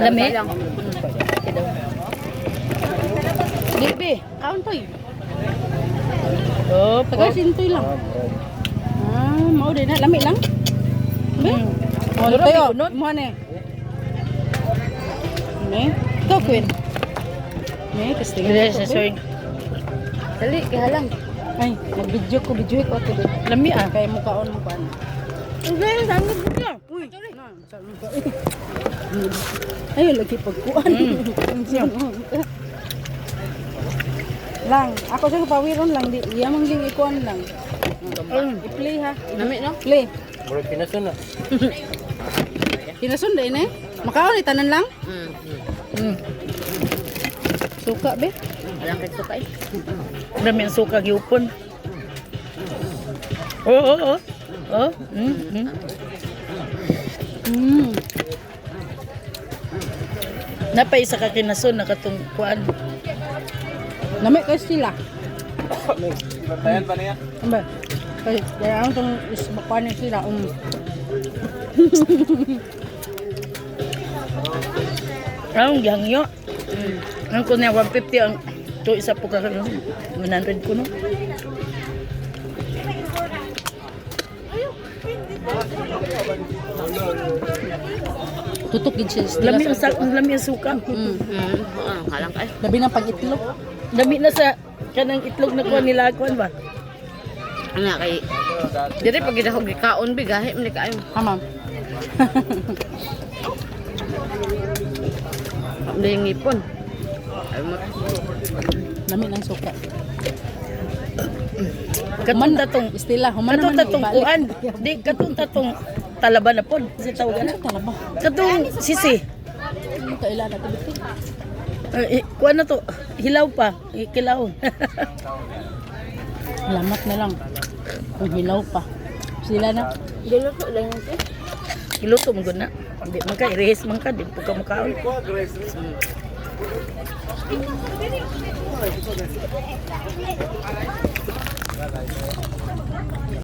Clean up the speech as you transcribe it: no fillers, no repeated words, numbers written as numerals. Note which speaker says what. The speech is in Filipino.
Speaker 1: Lami.
Speaker 2: Libe, kaon to eh.
Speaker 1: Oh,
Speaker 2: Taga sintoy lang. Mau din na, lami lang. Be? Oh,
Speaker 1: Mura
Speaker 2: tayo.
Speaker 1: bigunot.
Speaker 2: Mo ne. Ne? Ikaw, Queen. Ne, kasi
Speaker 1: Dili sa soy.
Speaker 3: Dali, kihalang.
Speaker 2: Ay, mag-video ko ako to.
Speaker 1: Lami ah.
Speaker 2: Kaya mo kaon mo kuan.
Speaker 3: Hindi, sangit mo na.
Speaker 2: Uy, na, saan mo ka? Ay, lagi pagkuan. Lang, ako sa pawiron lang di. Iya mang ding ikuan lang. I-play ha.
Speaker 3: Nami, no?
Speaker 2: Play.
Speaker 4: Murag pinasun na.
Speaker 2: Kinasun din eh. Makaon tanan lang. Suka be.
Speaker 3: Alang kayo suka eh.
Speaker 1: Lami ang suka giupon. Oh. Oh. Napay sa kakinason na katong kuan.
Speaker 2: Nami kay sila.
Speaker 4: Bantayan pa niya.
Speaker 2: Amba. Kaya ang tong isbakuan sila.
Speaker 1: Ang gihangyo. Ang kunya 150 ang to isa po ka 100 kuno.
Speaker 2: Tutok gid sila.
Speaker 1: Lami ang suka.
Speaker 3: Kalang kayo.
Speaker 2: Labi na pag-itlog.
Speaker 1: Lami na sa kanang itlog na kuan nila kuan ba?
Speaker 3: Ano kay... Diri pag gidahog gikaon, bigahe, mali kayo.
Speaker 2: Ma'am.
Speaker 3: Hindi yung ngipon.
Speaker 2: Lami ng suka.
Speaker 1: Katong tatong
Speaker 2: Istila, human
Speaker 1: katong
Speaker 2: naman
Speaker 1: tatong
Speaker 2: ibalik.
Speaker 1: kuan. Di katong tatong talaban na pod. Kasi tawag na.
Speaker 2: Talaba.
Speaker 1: Katong sisi.
Speaker 2: Kaila na tibiti.
Speaker 1: Kuan na to. Hilaw pa. Kilaw.
Speaker 2: Lamat na lang. Ang hilaw pa. Sila na.
Speaker 3: Giluto lang ito.
Speaker 1: Kiluto mo gud na. Di man ka i-rehis man ka di po ka makaon.